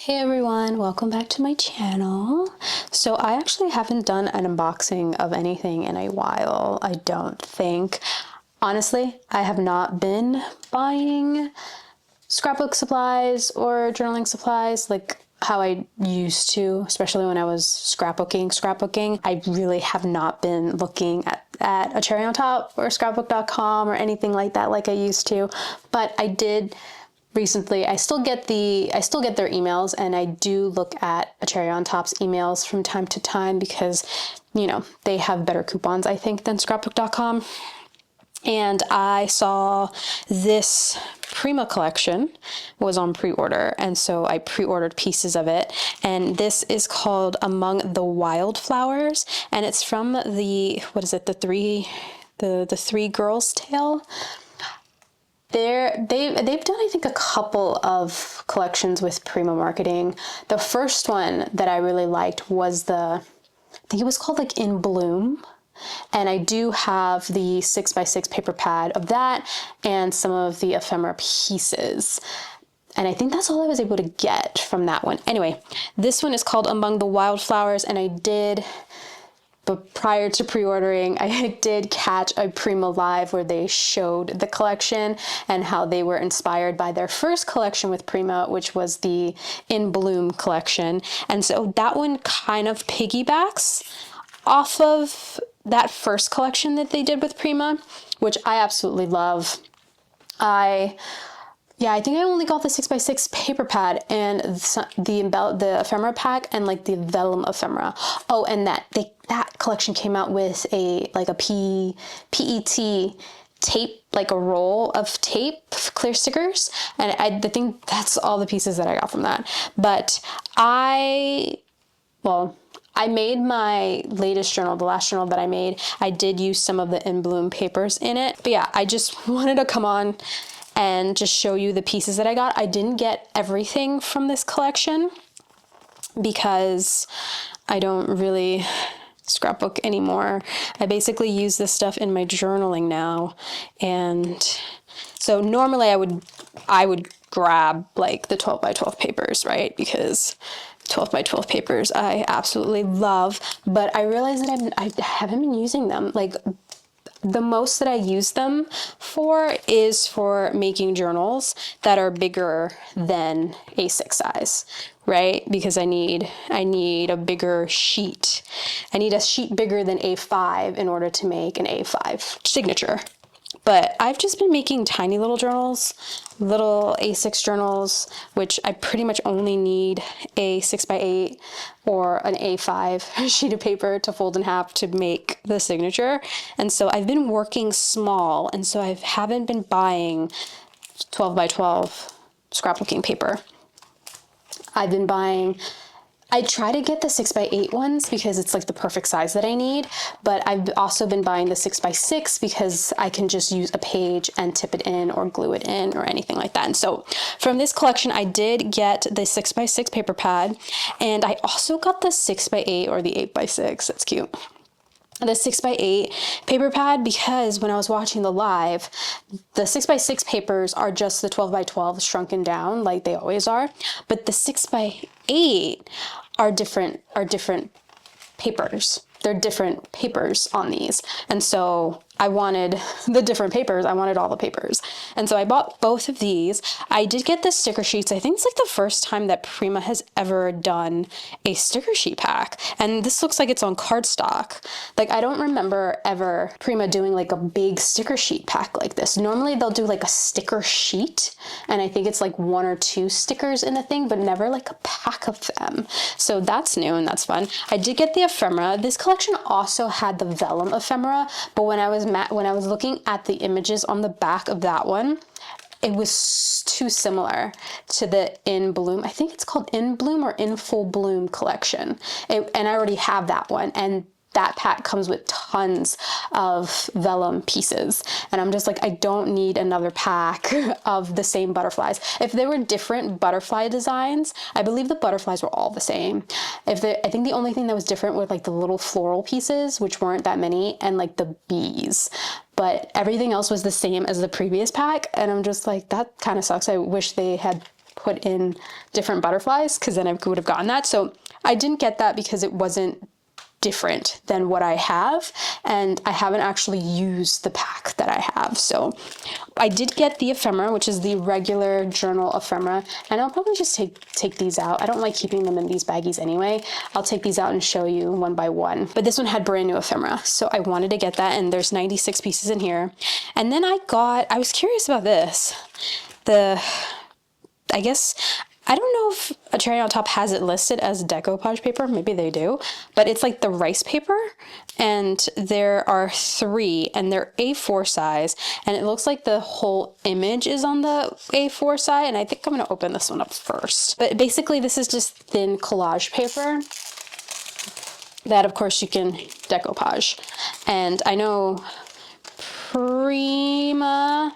Hey everyone, welcome back to my channel. So I actually haven't done an unboxing of anything in a while, I don't think. Honestly, I have not been buying scrapbook supplies or journaling supplies like how I used to, especially when I was scrapbooking. I really have not been looking at a cherry on top or scrapbook.com or anything like that like I used to, but I did recently. I still get their emails, and I do look at a Cherry on Top's emails from time to time because, you know, they have better coupons, I think, than scrapbook.com. And I saw this Prima collection was on pre-order, and so I pre-ordered pieces of it. And this is called Among the Wildflowers, and it's from the, what is it, the three girls tale. They've done, I think, a couple of collections with Prima marketing. The first one that I really liked was I think it was called like In Bloom. And I do have the 6x6 paper pad of that and some of the ephemera pieces. And I think that's all I was able to get from that one. Anyway, this one is called Among the Wildflowers, and but prior to pre-ordering, I did catch a Prima Live where they showed the collection and how they were inspired by their first collection with Prima, which was the In Bloom collection. And so that one kind of piggybacks off of that first collection that they did with Prima, which I absolutely love. Yeah, I think I only got the 6x6 paper pad and the ephemera pack and like the vellum ephemera. Oh, and that collection came out with a PET tape, like a roll of tape, clear stickers, and I think that's all the pieces that I got from that. But I made my latest journal, the last journal that I made, I did use some of the In Bloom papers in it. But yeah, I just wanted to come on and just show you the pieces that I got. I didn't get everything from this collection because I don't really scrapbook anymore. I basically use this stuff in my journaling now. And so normally I would grab like the 12 by 12 papers, right? Because 12 by 12 papers I absolutely love, but I realized that I haven't been using them. Like, the most that I use them for is for making journals that are bigger than A6 size, right? Because I need a bigger sheet. I need a sheet bigger than A5 in order to make an A5 signature. But I've just been making tiny little journals, little A6 journals, which I pretty much only need a 6x8 or an A5 sheet of paper to fold in half to make the signature. And so I've been working small, and so I haven't been buying 12 by 12 scrapbooking paper. I try to get the 6x8 ones because it's like the perfect size that I need, but I've also been buying the 6x6 because I can just use a page and tip it in or glue it in or anything like that. And so from this collection, I did get the 6x6 paper pad, and I also got the 6x8 or the 8x6. That's cute. The 6x8 paper pad, because when I was watching the live, the 6x6 papers are just the 12 by 12 shrunken down like they always are, but the 6x8 are different papers. They're different papers on these. And so I wanted the different papers. I wanted all the papers. And so I bought both of these. I did get the sticker sheets. I think it's like the first time that Prima has ever done a sticker sheet pack. And this looks like it's on cardstock. Like, I don't remember ever Prima doing like a big sticker sheet pack like this. Normally they'll do like a sticker sheet, and I think it's like 1 or 2 stickers in the thing, but never like a pack of them. So that's new and that's fun. I did get the ephemera. This collection also had the vellum ephemera, but when I was looking at the images on the back of that one, it was too similar to the In Bloom. I think it's called In Bloom or In Full Bloom collection. And I already have that one. And that pack comes with tons of vellum pieces. And I'm just like, I don't need another pack of the same butterflies. If there were different butterfly designs, I believe the butterflies were all the same. I think the only thing that was different were like the little floral pieces, which weren't that many, and like the bees. But everything else was the same as the previous pack. And I'm just like, that kind of sucks. I wish they had put in different butterflies, because then I would have gotten that. So I didn't get that because it wasn't different than what I have, and I haven't actually used the pack that I have. So I did get the ephemera, which is the regular journal ephemera, and I'll probably just take these out. I don't like keeping them in these baggies anyway. I'll take these out and show you one by one. But this one had brand new ephemera, so I wanted to get that, and there's 96 pieces in here. And then I was curious about this. I guess, I don't know if a Cherry on Top has it listed as decoupage paper. Maybe they do, but it's like the rice paper, and there are 3, and they're A4 size, and it looks like the whole image is on the A4 side, and I think I'm going to open this one up first. But basically this is just thin collage paper that of course you can decoupage. And I know Prima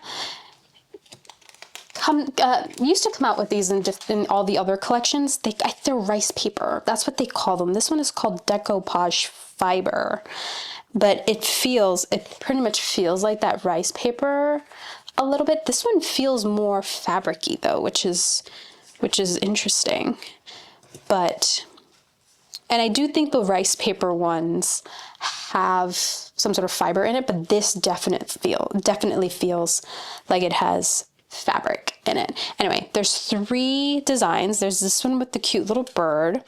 used to come out with these in all the other collections. They're rice paper. That's what they call them. This one is called decoupage fiber, but it pretty much feels like that rice paper a little bit. This one feels more fabric-y though, which is interesting. And I do think the rice paper ones have some sort of fiber in it, but this definitely feels like it has fabric in it. Anyway, there's 3 designs. There's this one with the cute little bird,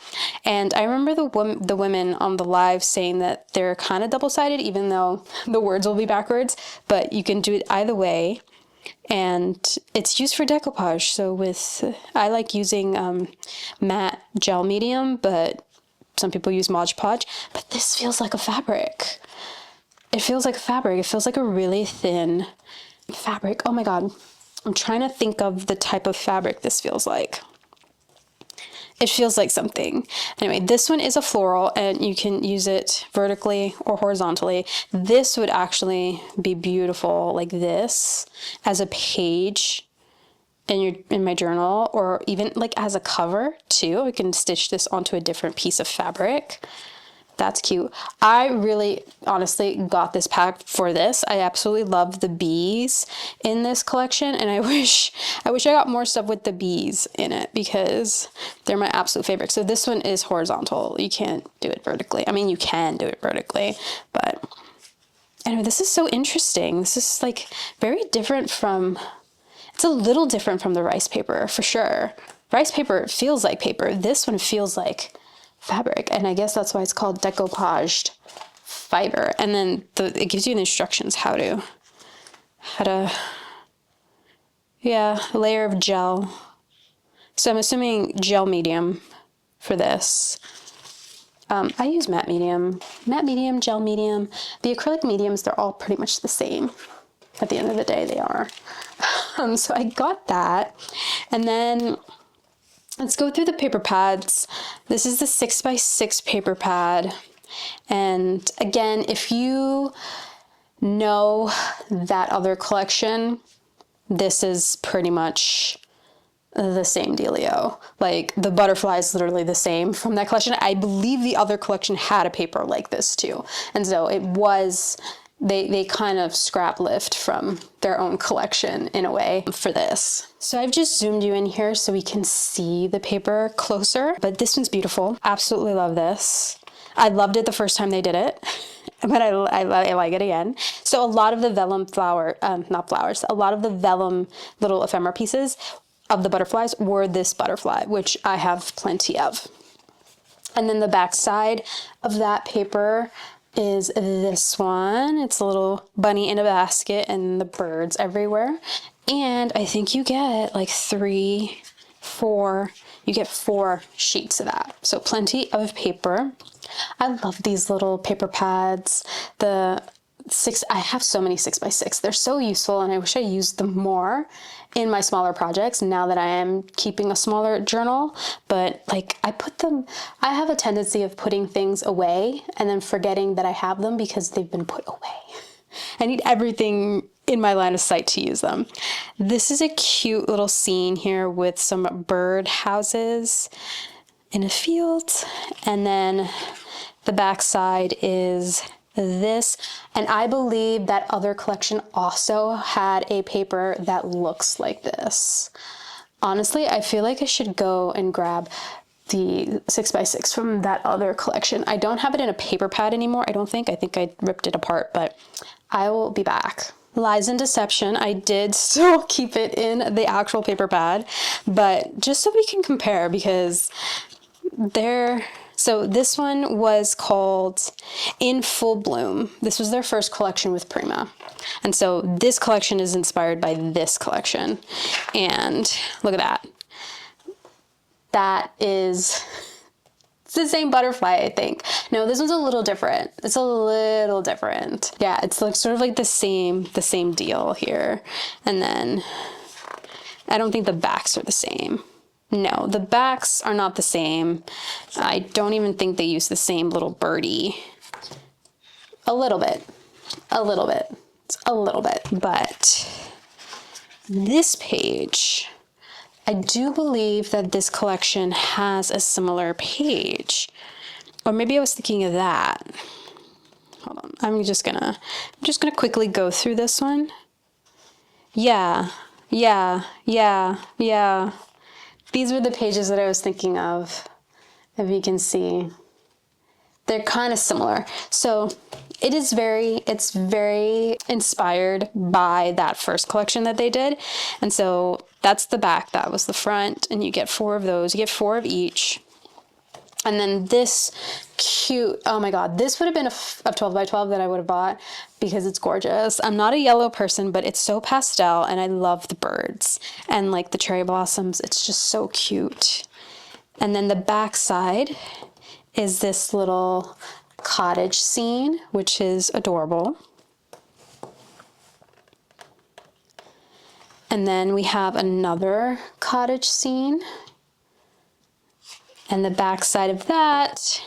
and I remember the women on the live saying that they're kind of double-sided, even though the words will be backwards, but you can do it either way, and it's used for decoupage. So I like using matte gel medium, but some people use Mod Podge, but this feels like a fabric. It feels like a fabric. It feels like a really thin fabric. Oh my God. I'm trying to think of the type of fabric this feels like. It feels like something. Anyway, this one is a floral, and you can use it vertically or horizontally. This would actually be beautiful like this as a page in my journal, or even like as a cover too. I can stitch this onto a different piece of fabric. That's cute. I really honestly got this pack for this. I absolutely love the bees in this collection, and I wish I got more stuff with the bees in it because they're my absolute favorite. So this one is horizontal. You can't do it vertically. I mean, you can do it vertically, but anyway, this is so interesting. This is like very different from, it's a little different from the rice paper for sure. Rice paper feels like paper. This one feels like fabric, and I guess that's why it's called decoupaged fiber. And then it gives you the instructions how to layer of gel. So I'm assuming gel medium for this. I use matte medium, gel medium. The acrylic mediums, they're all pretty much the same. At the end of the day, they are. So I got that, and then let's go through the paper pads. This is the 6x6 paper pad. And again, if you know that other collection, this is pretty much the same dealio. Like the butterfly is literally the same from that collection. I believe the other collection had a paper like this too. And so it was, they kind of scrap lift from their own collection in a way for this. So I've just zoomed you in here so we can see the paper closer, but this one's beautiful. Absolutely love this. I loved it the first time they did it, but I like it again. So a lot of the vellum a lot of the vellum little ephemera pieces of the butterflies were this butterfly, which I have plenty of. And then the back side of that paper is this one. It's a little bunny in a basket and the birds everywhere. And I think you get like 4 sheets of that. So plenty of paper. I love these little paper pads. I have so many 6x6. They're so useful, and I wish I used them more in my smaller projects now that I am keeping a smaller journal. But like I have a tendency of putting things away and then forgetting that I have them because they've been put away. I need everything in my line of sight to use them. This is a cute little scene here with some bird houses in a field, and then the back side is this, and I believe that other collection also had a paper that looks like this. Honestly, I feel like I should go and grab the 6x6 from that other collection. I don't have it in a paper pad anymore, I don't think. I think I ripped it apart, but I will be back. Lies and Deception, I did still keep it in the actual paper pad, but just so we can compare, because so this one was called In Full Bloom. This was their first collection with Prima. And so this collection is inspired by this collection. And look at that. That is, it's the same butterfly, I think. No, this one's a little different. It's a little different. Yeah, it's like sort of like the same deal here. And then I don't think the backs are the same. No, the backs are not the same. I don't even think they use the same little birdie. A little bit. It's a little bit. But this page, I do believe that this collection has a similar page. Or maybe I was thinking of that. Hold on. I'm just gonna quickly go through this one. Yeah. These were the pages that I was thinking of, if you can see. They're kind of similar. So it's very inspired by that first collection that they did. And so that's the back, that was the front, and you get 4 of those. You get 4 of each. And then this cute, oh my God, this would have been a 12 by 12 that I would have bought because it's gorgeous. I'm not a yellow person, but it's so pastel, and I love the birds and like the cherry blossoms. It's just so cute. And then the back side is this little cottage scene, which is adorable. And then we have another cottage scene. And the back side of that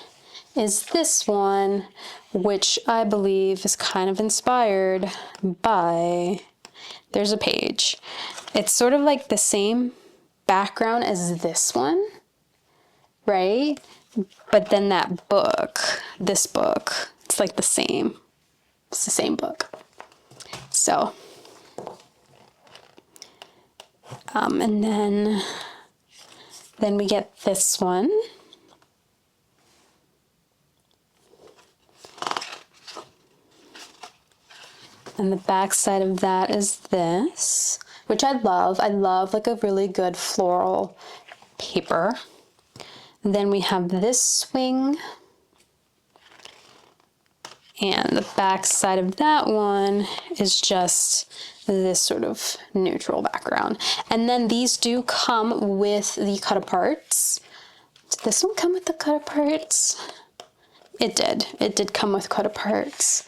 is this one, which I believe is kind of inspired by, there's a page. It's sort of like the same background as this one, right? But then that book, this book, it's like the same. It's the same book. So, and then we get this one. And the back side of that is this, which I love. I love like a really good floral paper. And then we have this swing. And the back side of that one is just this sort of neutral background. And then these do come with the cut aparts. Did this one come with the cut aparts? It did. It did come with cut aparts.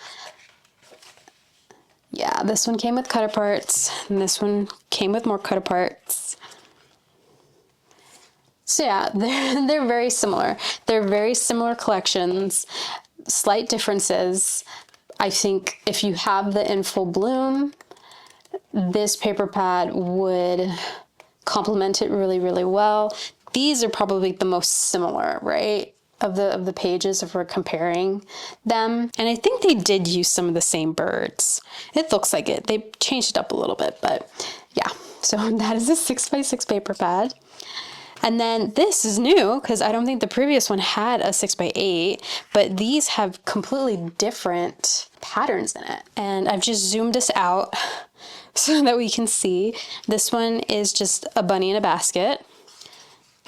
Yeah, this one came with cut aparts, and this one came with more cut aparts. So yeah, they're very similar. They're very similar collections. Slight differences. I think if you have the In Full Bloom, this paper pad would complement it really, really well. These are probably the most similar, right, of the pages if we're comparing them. And I think they did use some of the same birds. It looks like it. They changed it up a little bit, but yeah. So that is a 6x6 paper pad. And then this is new because I don't think the previous one had a 6x8, but these have completely different patterns in it. And I've just zoomed this out so that we can see. This one is just a bunny in a basket.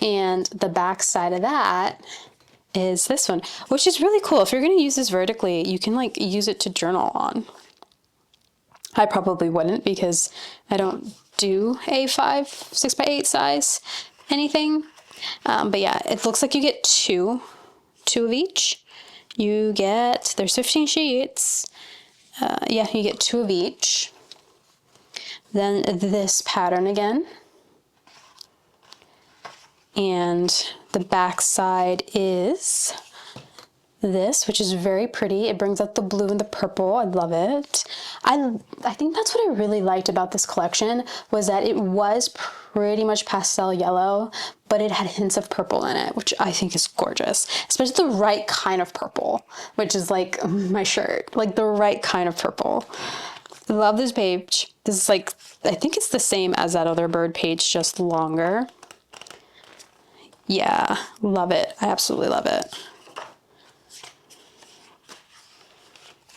And the back side of that is this one, which is really cool. If you're going to use this vertically, you can like use it to journal on. I probably wouldn't because I don't do A5 6x8 size anything, but yeah, it looks like you get two of each. There's 15 sheets. Yeah, you get 2 of each. Then this pattern again, and the back side is this, which is very pretty. It brings out the blue and the purple. I love it. I think that's what I really liked about this collection, was that it was pretty much pastel yellow, but it had hints of purple in it, which I think is gorgeous, especially the right kind of purple, which is like my shirt, like the right kind of purple. Love this page. This is like, I think it's the same as that other bird page, just longer. Yeah, love it. I absolutely love it.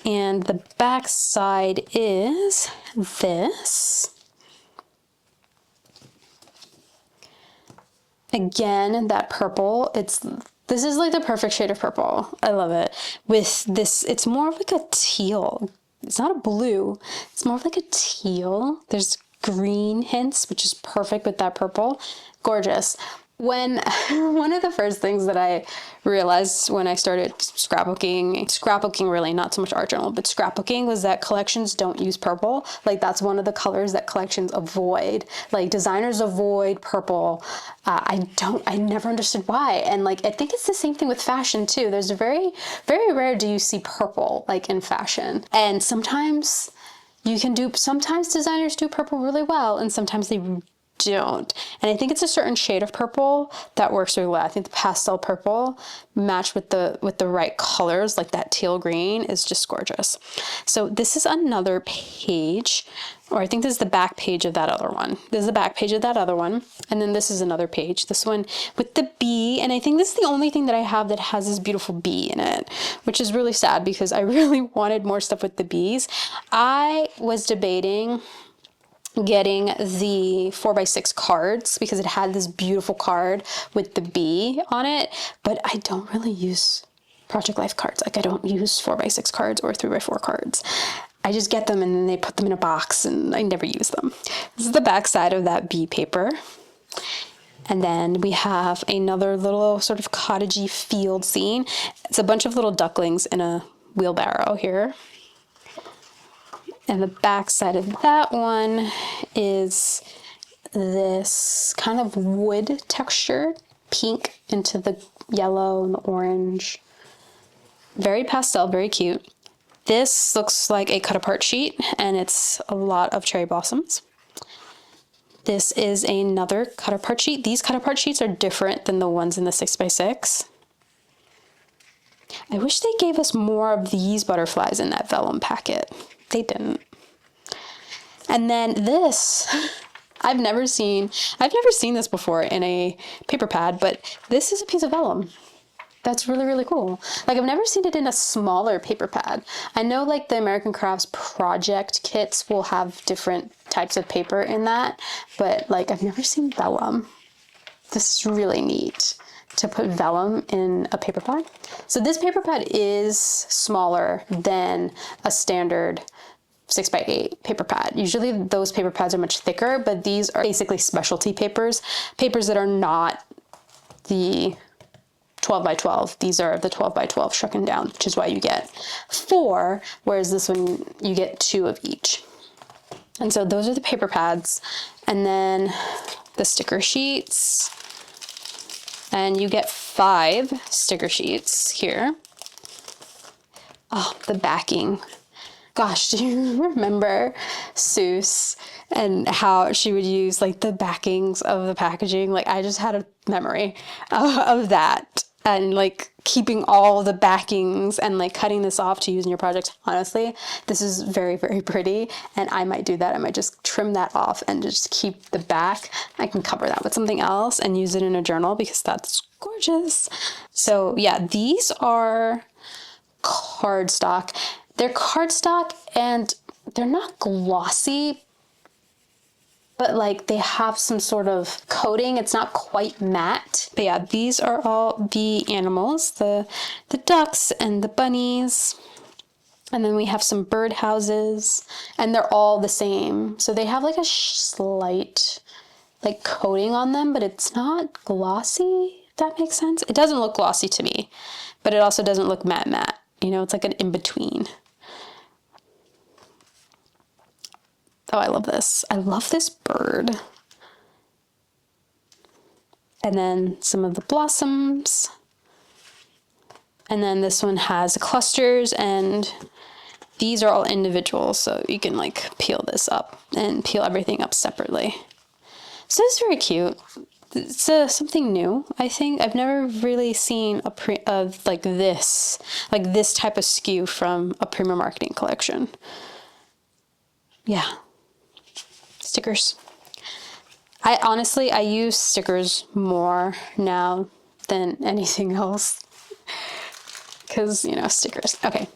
And the back side is this. Again, that purple, this is like the perfect shade of purple. I love it. With this, it's more of like a teal. It's not a blue. It's more of like a teal. There's green hints, which is perfect with that purple. Gorgeous. When one of the first things that I realized when I started scrapbooking really, not so much art journal, but scrapbooking, was that collections don't use purple. Like that's one of the colors that collections avoid. Like designers avoid purple. I never understood why. And like, I think it's the same thing with fashion too. There's very, very rare do you see purple like in fashion. And sometimes sometimes designers do purple really well and sometimes they don't. And I think it's a certain shade of purple that works really well. I think the pastel purple matched with the right colors, like that teal green, is just gorgeous. So this is another page, or I think this is the back page of that other one. This is the back page of that other one. And then this is another page, this one with the bee. And I think this is the only thing that I have that has this beautiful bee in it, which is really sad because I really wanted more stuff with the bees. I was debating getting the 4x6 cards because it had this beautiful card with the bee on it, but I don't really use Project Life cards. Like I don't use 4x6 cards or 3x4 cards. I just get them and then they put them in a box and I never use them. This is the back side of that bee paper. And then we have another little sort of cottagey field scene. It's a bunch of little ducklings in a wheelbarrow here. And the back side of that one is this kind of wood texture, pink into the yellow and the orange. Very pastel, very cute. This looks like a cut apart sheet and it's a lot of cherry blossoms. This is another cut apart sheet. These cut apart sheets are different than the ones in the 6x6. I wish they gave us more of these butterflies in that vellum packet. They didn't. And then this, I've never seen this before in a paper pad, but this is a piece of vellum. That's really, really cool. Like I've never seen it in a smaller paper pad. I know like the American Crafts project kits will have different types of paper in that, but like I've never seen vellum. This is really neat to put vellum in a paper pad. So this paper pad is smaller than a standard 6x8 paper pad. Usually those paper pads are much thicker, but these are basically specialty papers that are not the 12x12. These are the 12x12 shrunken down, which is why you get 4, whereas this one you get 2 of each. And so those are the paper pads, and then the sticker sheets. And you get 5 sticker sheets here. Oh, the backing. Gosh, do you remember Seuss and how she would use like the backings of the packaging? Like I just had a memory of that and like keeping all the backings and like cutting this off to use in your project. Honestly, this is very, very pretty and I might do that. I might just trim that off and just keep the back. I can cover that with something else and use it in a journal because that's gorgeous. So yeah, these are cardstock. They're cardstock and they're not glossy, but like they have some sort of coating. It's not quite matte. But yeah, these are all the animals, the ducks and the bunnies. And then we have some bird houses and they're all the same. So they have like a slight like coating on them, but it's not glossy, if that makes sense. It doesn't look glossy to me, but it also doesn't look matte. You know, it's like an in-between. Oh, I love this. I love this bird. And then some of the blossoms. And then this one has clusters and these are all individual. So you can like peel this up and peel everything up separately. So it's very cute. It's something new, I think. I've never really seen of like this type of SKU from a Prima marketing collection. Yeah. stickers. I use stickers more now than anything else. Because, you know, stickers. Okay.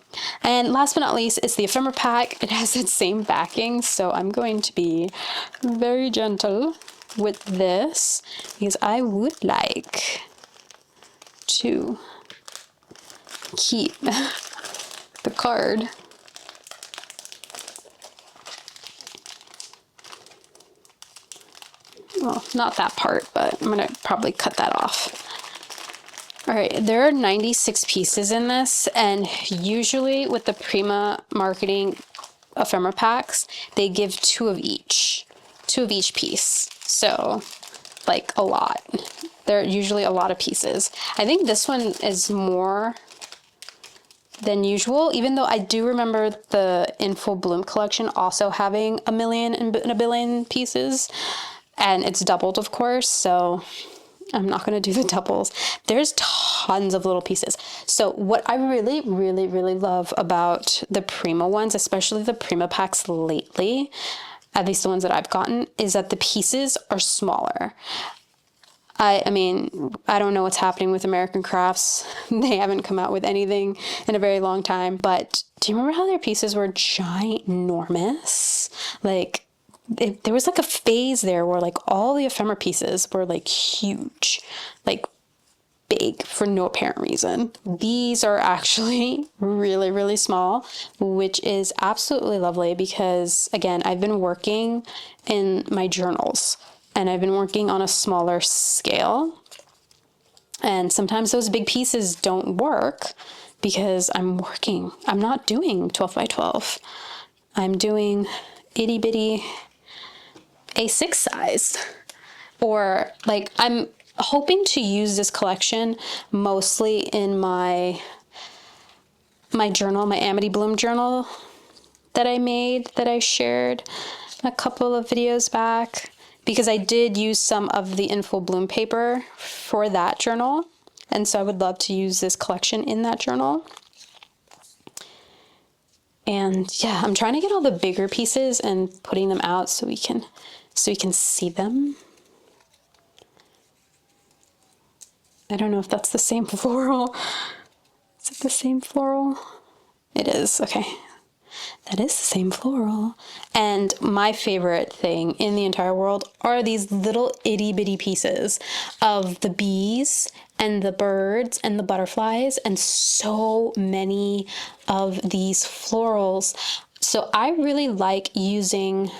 And last but not least, it's the ephemera pack. It has that same backing, so I'm going to be very gentle with this because I would like to keep the card. Well, not that part, but I'm going to probably cut that off. All right, there are 96 pieces in this, and usually with the Prima marketing ephemera packs, they give two of each piece. So, like, a lot. There are usually a lot of pieces. I think this one is more than usual, even though I do remember the In Full Bloom collection also having a million and a billion pieces, and it's doubled, of course, so I'm not going to do the doubles. There's tons of little pieces. So what I really, really, really love about the Prima ones, especially the Prima packs lately, at least the ones that I've gotten, is that the pieces are smaller. I mean, I don't know what's happening with American Crafts. They haven't come out with anything in a very long time. But do you remember how their pieces were ginormous? Like, there was like a phase there where like all the ephemera pieces were like huge, like big for no apparent reason. These are actually really, really small, which is absolutely lovely because, again, I've been working in my journals and I've been working on a smaller scale. And sometimes those big pieces don't work because I'm not doing 12 by 12. I'm doing itty bitty A6 size, or like I'm hoping to use this collection mostly in my journal, my Amity Bloom journal that I shared a couple of videos back, because I did use some of the In Full Bloom paper for that journal, and so I would love to use this collection in that journal. And yeah, I'm trying to get all the bigger pieces and putting them out so we can see them. I don't know if that's the same floral. Is it the same floral? It is. Okay. That is the same floral. And my favorite thing in the entire world are these little itty bitty pieces of the bees and the birds and the butterflies and so many of these florals. So I really like using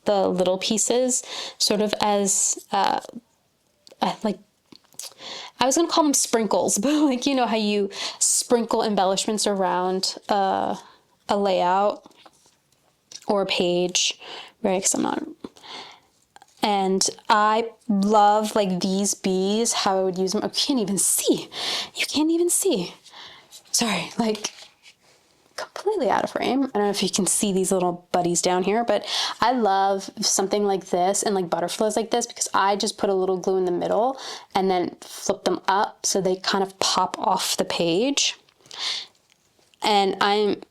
the little pieces sort of as like, I was gonna call them sprinkles, but like, you know how you sprinkle embellishments around a layout or a page, right? Because I'm not. And I love like these bees, how I would use them. Oh, you can't even see. You can't even see. Sorry, like completely out of frame. I don't know if you can see these little buddies down here, but I love something like this and like butterflies like this because I just put a little glue in the middle and then flip them up so they kind of pop off the page. And I'm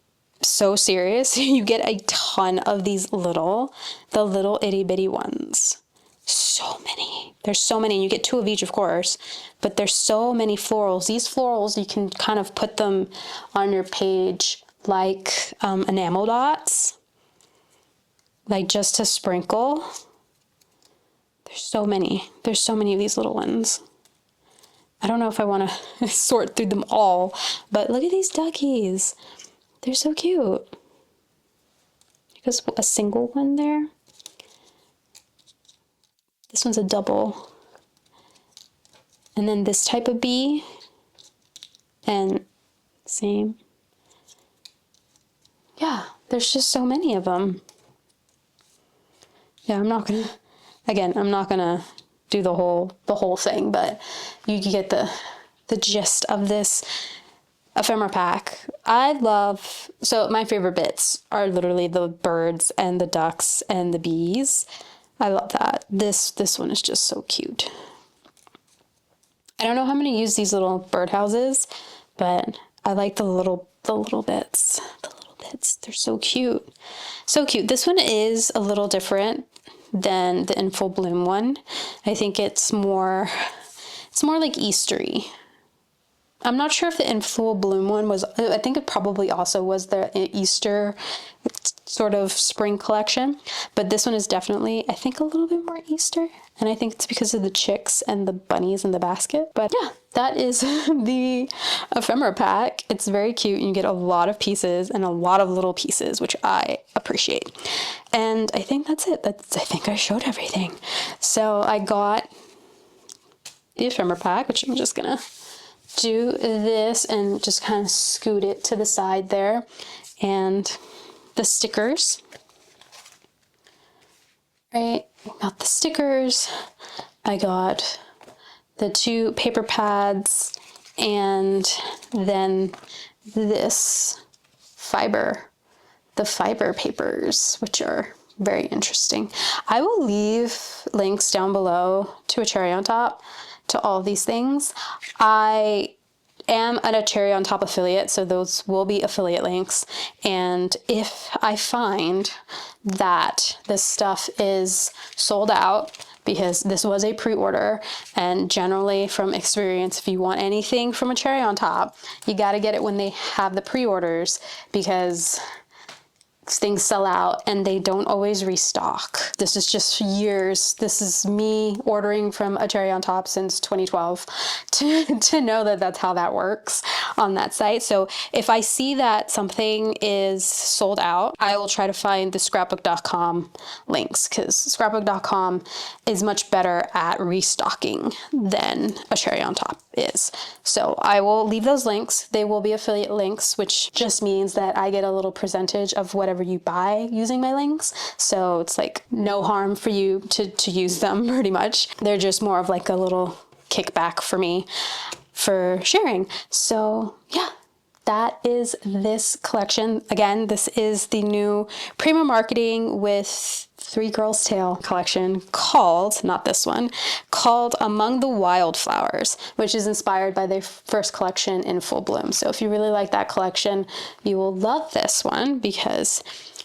so serious. You get a ton of these the little itty bitty ones. So many. There's so many. You get two of each, of course, but there's so many florals. These florals, you can kind of put them on your page like enamel dots, like just to sprinkle. There's so many of these little ones. I don't know if I want to sort through them all, but look at these duckies. They're so cute. There's a single one there. This one's a double. And then this type of bee, and same. Yeah, there's just so many of them. Yeah, I'm not gonna do the whole thing, but you get the gist of this ephemera pack. So my favorite bits are literally the birds and the ducks and the bees. I love that. This one is just so cute. I don't know how I'm gonna use these little birdhouses, but I like the little bits. They're so cute. So cute. This one is a little different than the In Full Bloom one. I think it's more like Eastery. I'm not sure if the In Full Bloom one was, I think it probably also was the Easter sort of spring collection, but this one is definitely, I think, a little bit more Easter, and I think it's because of the chicks and the bunnies in the basket. But yeah, that is the ephemera pack. It's very cute. You get a lot of pieces and a lot of little pieces, which I appreciate. And I think that's it. I think I showed everything. So I got the ephemera pack, which I'm just gonna do this and just kind of scoot it to the side there, and the stickers. Right, got the stickers. I got the 2 paper pads, and then this the fiber papers, which are very interesting. I will leave links down below to a cherry on top to all of these things. I am a cherry on top affiliate, so those will be affiliate links. And if I find that this stuff is sold out, because this was a pre-order, and generally from experience, if you want anything from a cherry on top, you got to get it when they have the pre-orders, because things sell out and they don't always restock. This is just years. This is me ordering from a cherry on top since 2012 to know that that's how that works on that site. So if I see that something is sold out, I will try to find the scrapbook.com links, because scrapbook.com is much better at restocking than a cherry on top is. So I will leave those links. They will be affiliate links, which just means that I get a little percentage of whatever you buy using my links. So it's like no harm for you to use them, pretty much. They're just more of like a little kickback for me for sharing. So yeah, that is this collection. Again, this is the new Prima Marketing with 3 Girls Tale collection called, not this one, called Among the Wildflowers, which is inspired by their first collection, In Full Bloom. So if you really like that collection, you will love this one, because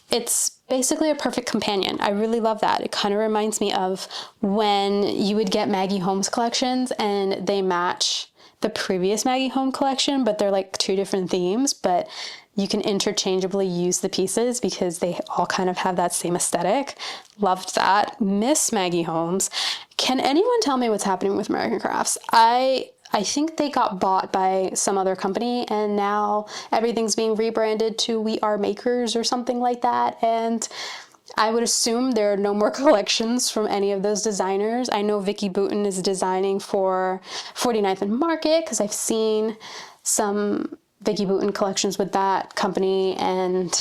it's basically a perfect companion. I really love that. It kind of reminds me of when you would get Maggie Holmes collections and they match the previous Maggie Home collection, but they're like 2 different themes, but you can interchangeably use the pieces because they all kind of have that same aesthetic. Loved that. Miss Maggie Holmes. Can anyone tell me what's happening with American Crafts? I think they got bought by some other company, and now everything's being rebranded to We Are Makers or something like that. And I would assume there are no more collections from any of those designers. I know Vicky Boutin is designing for 49th and Market, because I've seen some Vicky Boutin collections with that company, and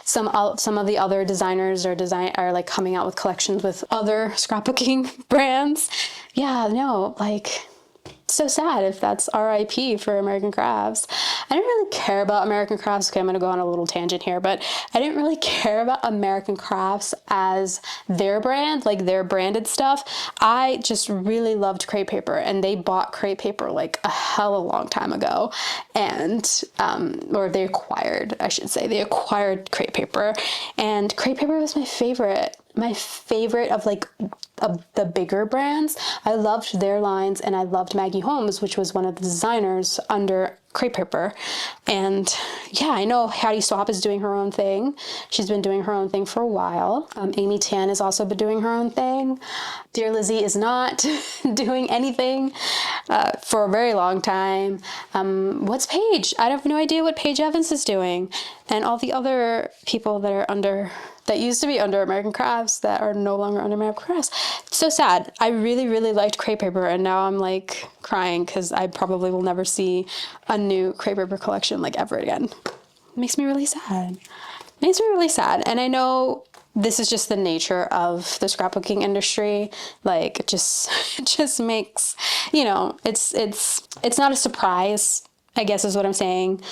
some of the other designers are like coming out with collections with other scrapbooking brands. Yeah, no, like, so sad if that's RIP for American Crafts. I didn't really care about American Crafts. Okay, I'm gonna go on a little tangent here, but I didn't really care about American Crafts as their brand, like their branded stuff. I just really loved crepe paper, and they bought crepe paper like a hell of a long time ago, and or they acquired, I should say, they acquired crepe paper, and crepe paper was my favorite of like the bigger brands. I loved their lines, and I loved Maggie Holmes, which was one of the designers under crepe paper. And yeah, I know Hattie Swap is doing her own thing. She's been doing her own thing for a while. Amy Tan has also been doing her own thing. Dear Lizzie is not doing anything for a very long time. What's Paige? I have no idea what Paige Evans is doing. And all the other people that used to be under American Crafts that are no longer under American Crafts. It's so sad. I really, really liked crepe paper, and now I'm like crying because I probably will never see a new crepe paper collection like ever again. It makes me really sad. Makes me really sad. And I know this is just the nature of the scrapbooking industry. Like, it just makes, it's not a surprise, I guess is what I'm saying.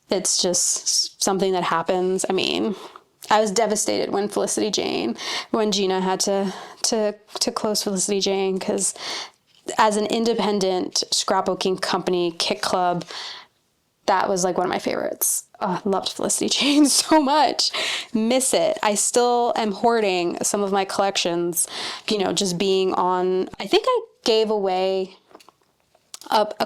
It's just something that happens. I mean, I was devastated when Gina had to close Felicity Jane, because as an independent scrapbooking company, Kit Club, that was like one of my favorites. Oh, I loved Felicity Jane so much. Miss it. I still am hoarding some of my collections, just being on. I think I gave away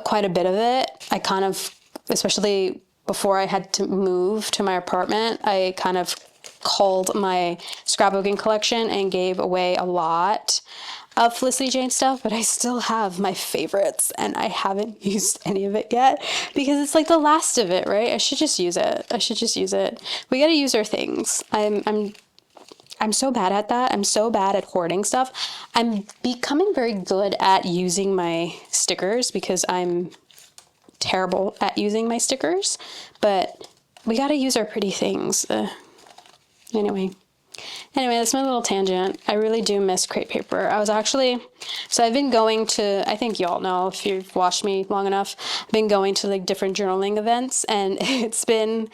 quite a bit of it. I kind of, especially before I had to move to my apartment, I kind of culled my scrapbooking collection and gave away a lot of Felicity Jane stuff, but I still have my favorites and I haven't used any of it yet because it's like the last of it, right? I should just use it. We got to use our things. I'm so bad at that. I'm so bad at hoarding stuff. I'm becoming very good at using my stickers because I'm terrible at using my stickers, but we got to use our pretty things. Anyway, that's my little tangent. I really do miss crepe paper. So I've been going to, I think y'all know if you've watched me long enough, I've been going to like different journaling events, and it's been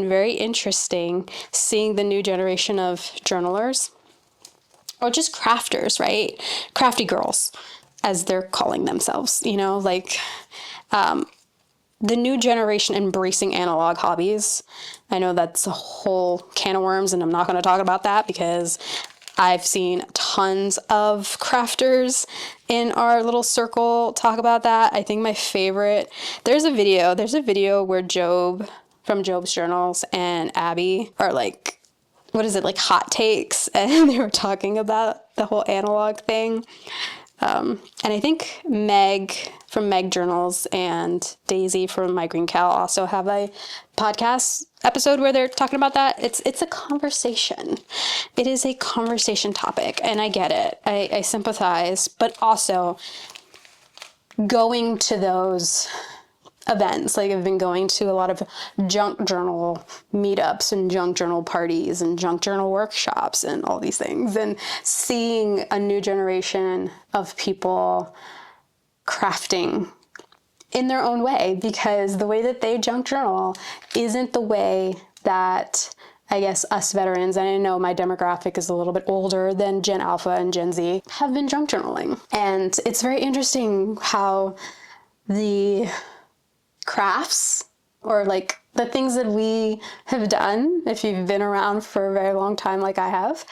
very interesting seeing the new generation of journalers, or just crafters, right? Crafty girls, as they're calling themselves, the new generation embracing analog hobbies. I know that's a whole can of worms, and I'm not going to talk about that because I've seen tons of crafters in our little circle talk about that. I think my favorite, there's a video where Job from Job's Journals and Abby are like, what is it, like hot takes, and they were talking about the whole analog thing. And I think Meg from Meg Journals and Daisy from My Green Cow also have a podcast episode where they're talking about that. It's a conversation. It is a conversation topic, and I get it. I sympathize, but also going to those events, like I've been going to a lot of junk journal meetups and junk journal parties and junk journal workshops and all these things, and seeing a new generation of people crafting in their own way, because the way that they junk journal isn't the way that I guess us veterans, and I know my demographic is a little bit older than Gen Alpha and Gen Z, have been junk journaling. And it's very interesting how the crafts, or like the things that we have done, if you've been around for a very long time like I have,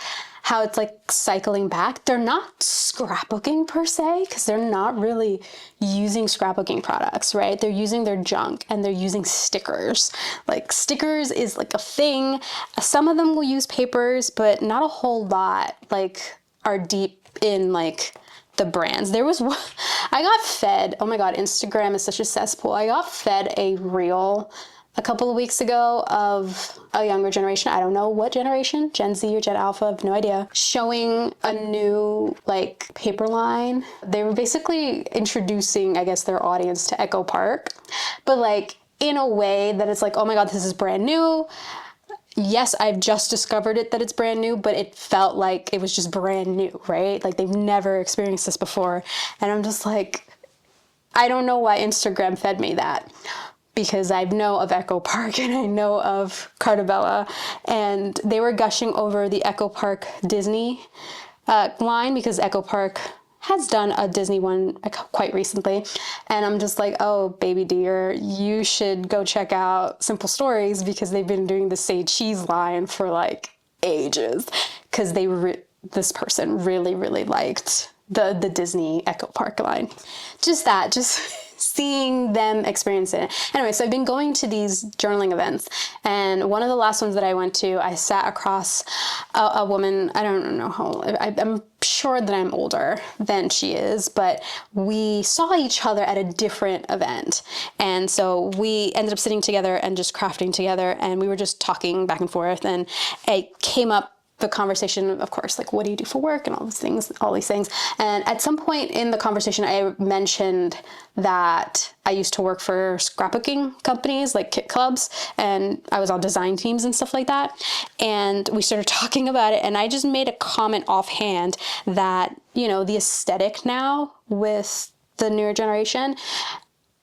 how it's like cycling back. They're not scrapbooking per se, because they're not really using scrapbooking products, right? They're using their junk, and they're using stickers. Like stickers is like a thing. Some of them will use papers, but not a whole lot like are deep in like the brands. I got fed, oh my God, Instagram is such a cesspool. I got fed a reel a couple of weeks ago of a younger generation. I don't know what generation, Gen Z or Gen Alpha, I have no idea, showing a new like paper line. They were basically introducing, I guess, their audience to Echo Park, but like in a way that it's like, oh my God, this is brand new. Yes, I've just discovered that it's brand new, but it felt like it was just brand new, right? Like they've never experienced this before. And I'm just like, I don't know why Instagram fed me that, because I know of Echo Park and I know of Cartabella, and they were gushing over the Echo Park Disney line, because Echo Park has done a Disney one quite recently, and I'm just like, oh baby dear, you should go check out Simple Stories, because they've been doing the Say Cheese line for like ages, because this person really liked the Disney Echo Park line. Just seeing them experience it. Anyway, so I've been going to these journaling events, and one of the last ones that I went to, I sat across a woman. I don't know how old, I'm sure that I'm older than she is, but we saw each other at a different event, and so we ended up sitting together and just crafting together, and we were just talking back and forth, and it came up the conversation, of course, like, what do you do for work and all these things. And at some point in the conversation, I mentioned that I used to work for scrapbooking companies like Kit Clubs, and I was on design teams and stuff like that. And we started talking about it, and I just made a comment offhand that, the aesthetic now with the newer generation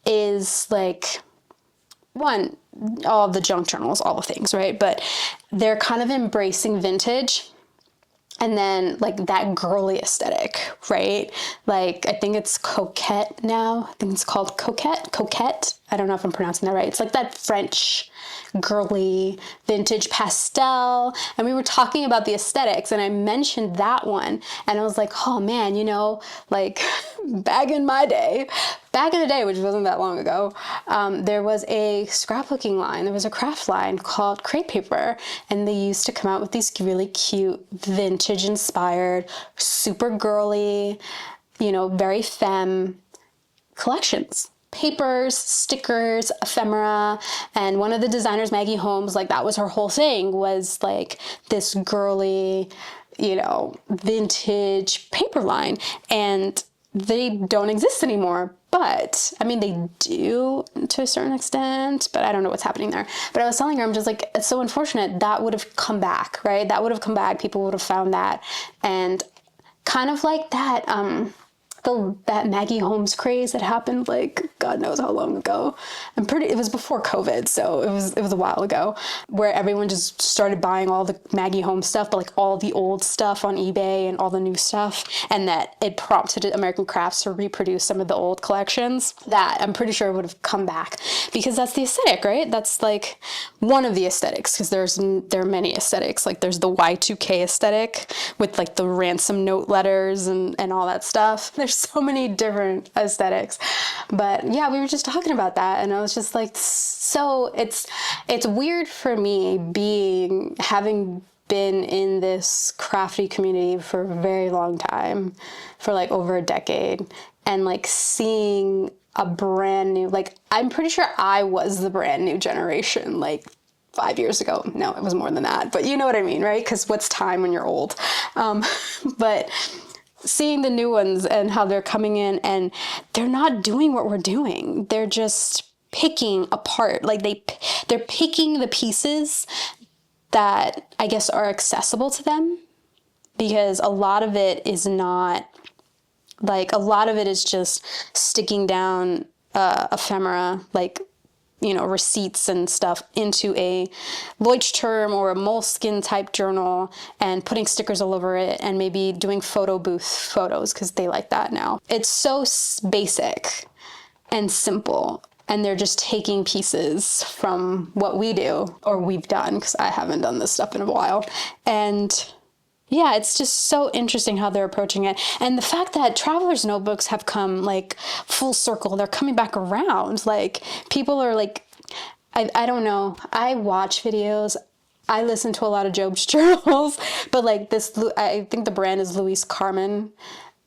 is like, one, all of the junk journals, all the things, right? But they're kind of embracing vintage. And then like that girly aesthetic, right? Like I think it's coquette now. I think it's called coquette. I don't know if I'm pronouncing that right. It's like that French girly vintage pastel. And we were talking about the aesthetics and I mentioned that one. And I was like, oh man, you know, like back in the day, which wasn't that long ago, there was a scrapbooking line. There was a craft line called Crepe Paper. And they used to come out with these really cute vintage inspired, super girly, you know, very femme collections. Papers, stickers, ephemera, and one of the designers, Maggie Holmes, like that was her whole thing, was like this girly, you know, vintage paper line. And they don't exist anymore. But I mean, they do to a certain extent, but I don't know what's happening there. But I was telling her, I'm just like, it's so unfortunate. That would have come back, right? That would have come back. People would have found that. And kind of like that, that Maggie Holmes craze that happened like God knows how long ago. It was before COVID, so it was a while ago, where everyone just started buying all the Maggie Holmes stuff, but like all the old stuff on eBay and all the new stuff, and that it prompted American Crafts to reproduce some of the old collections. That I'm pretty sure would have come back because that's the aesthetic, right? That's like one of the aesthetics, because there are many aesthetics. Like there's the Y2K aesthetic with like the ransom note letters and all that stuff. There's so many different aesthetics. But yeah, we were just talking about that and I was just like, so it's weird for me having been in this crafty community for a very long time, for like over a decade, and like seeing a brand new, like I'm pretty sure I was the brand new generation like 5 years ago. No, it was more than that, but you know what I mean, right? Because what's time when you're old? But seeing the new ones and how they're coming in and they're not doing what we're doing. They're just picking apart. Like they're picking the pieces that I guess are accessible to them, because a lot of it is not, like a lot of it is just sticking down ephemera, like, you know, receipts and stuff into a Leuchtturm or a Moleskine type journal and putting stickers all over it and maybe doing photo booth photos because they like that now. It's so basic and simple. And they're just taking pieces from what we do, or we've done, because I haven't done this stuff in a while. And yeah, it's just so interesting how they're approaching it. And the fact that traveler's notebooks have come like full circle, they're coming back around. Like people are like, I don't know. I watch videos. I listen to a lot of Job's journals, but like this, I think the brand is Louise Carmen,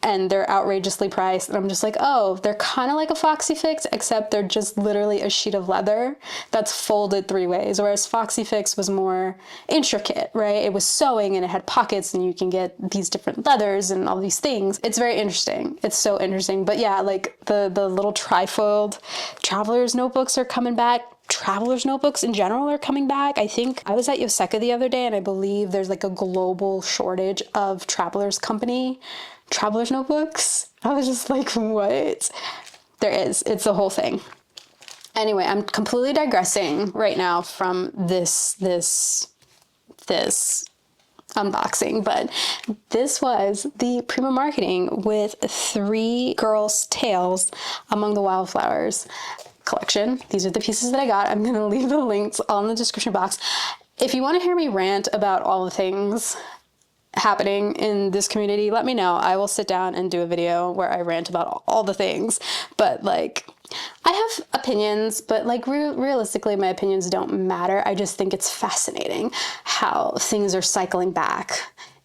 and they're outrageously priced. And I'm just like, oh, they're kind of like a Foxy Fix, except they're just literally a sheet of leather that's folded 3 ways. Whereas Foxy Fix was more intricate, right? It was sewing and it had pockets and you can get these different leathers and all these things. It's very interesting. It's so interesting. But yeah, like the little trifold traveler's notebooks are coming back. Traveler's notebooks in general are coming back. I think I was at Yoseka the other day and I believe there's like a global shortage of traveler's notebooks. I was just like, what? There is. It's a whole thing. Anyway, I'm completely digressing right now from this unboxing, but this was the Prima marketing with 3 girls' tales among the Wildflowers collection. These are the pieces that I got. I'm going to leave the links on the description box. If you want to hear me rant about all the things happening in this community, let me know. I will sit down and do a video where I rant about all the things. But like, I have opinions, but like realistically, my opinions don't matter. I just think it's fascinating how things are cycling back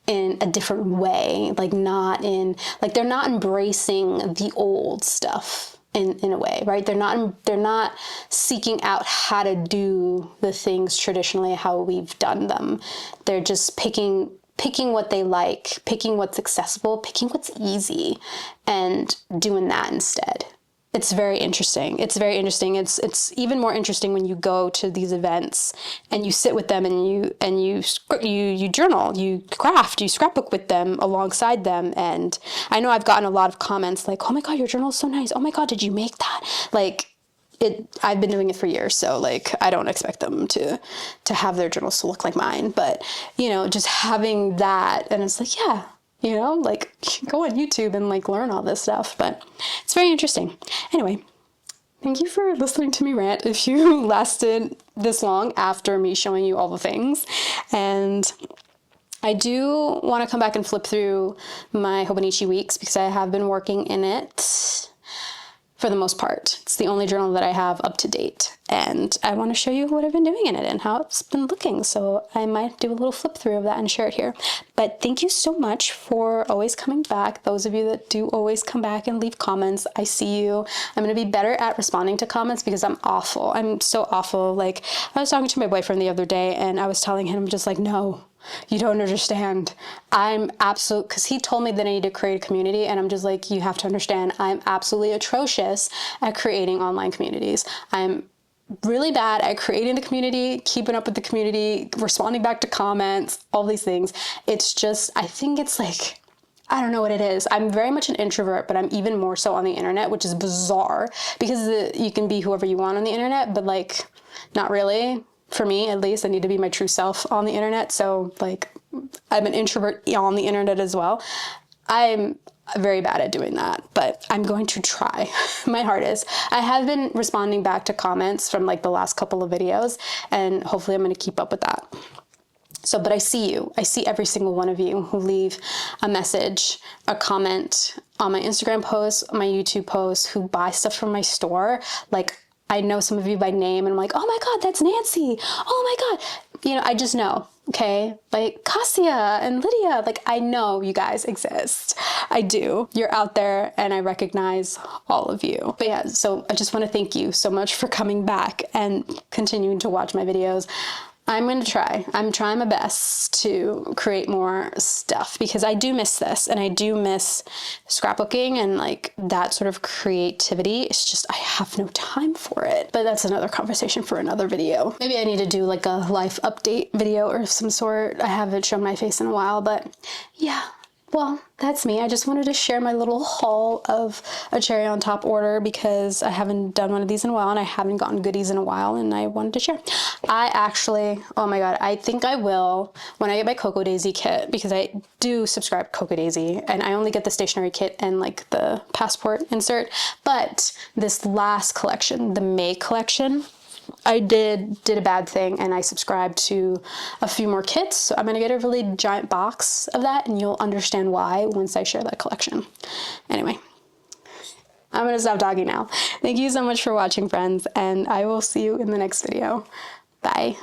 in a different way. Like they're not embracing the old stuff in a way, right? They're not seeking out how to do the things traditionally, how we've done them. They're just picking what they like, picking what's accessible, picking what's easy, and doing that instead. It's very interesting. It's very interesting. It's even more interesting when you go to these events and you sit with them and you journal, you craft, you scrapbook with them alongside them. And I know I've gotten a lot of comments like, "Oh my God, your journal is so nice. Oh my God, did you make that?" Like, I've been doing it for years, so like I don't expect them to have their journals to look like mine, but you know, just having that, and it's like, yeah, you know, like go on YouTube and like learn all this stuff. But it's very interesting. Anyway, thank you for listening to me rant if you lasted this long after me showing you all the things. And I do want to come back and flip through my Hobonichi weeks because I have been working in it for the most part. It's the only journal that I have up to date, and I want to show you what I've been doing in it and how it's been looking. So I might do a little flip through of that and share it here. But thank you so much for always coming back. Those of you that do always come back and leave comments, I see you. I'm going to be better at responding to comments because I'm awful. I'm so awful. Like, I was talking to my boyfriend the other day and I was telling him just like, no, you don't understand. I'm absolute, because he told me that I need to create a community, and I'm just like, you have to understand, I'm absolutely atrocious at creating online communities. I'm really bad at creating the community, keeping up with the community, responding back to comments, all these things. It's just, I think it's like, I don't know what it is. I'm very much an introvert, but I'm even more so on the internet, which is bizarre because you can be whoever you want on the internet, but like, not really. For me, at least, I need to be my true self on the internet. So like, I'm an introvert on the internet as well. I'm very bad at doing that, but I'm going to try my hardest. I have been responding back to comments from like the last couple of videos, and hopefully I'm going to keep up with that. So, but I see you. I see every single one of you who leave a message, a comment on my Instagram posts, my YouTube posts, who buy stuff from my store. Like, I know some of you by name, and I'm like, oh my God, that's Nancy. Oh my God. You know, I just know, okay? Like Cassia and Lydia, like I know you guys exist. I do. You're out there and I recognize all of you. But yeah, so I just want to thank you so much for coming back and continuing to watch my videos. I'm going to try. I'm trying my best to create more stuff because I do miss this, and I do miss scrapbooking and like that sort of creativity. It's just, I have no time for it, but that's another conversation for another video. Maybe I need to do like a life update video or some sort. I haven't shown my face in a while, but yeah. Well, that's me. I just wanted to share my little haul of a cherry on top order because I haven't done one of these in a while and I haven't gotten goodies in a while, and I wanted to share. I actually, oh my God, I think I will when I get my Cocoa Daisy kit, because I do subscribe to Cocoa Daisy and I only get the stationery kit and like the passport insert. But this last collection, the May collection, I did a bad thing and I subscribed to a few more kits. So I'm going to get a really giant box of that, and you'll understand why once I share that collection. Anyway, I'm going to stop talking now. Thank you so much for watching, friends, and I will see you in the next video. Bye.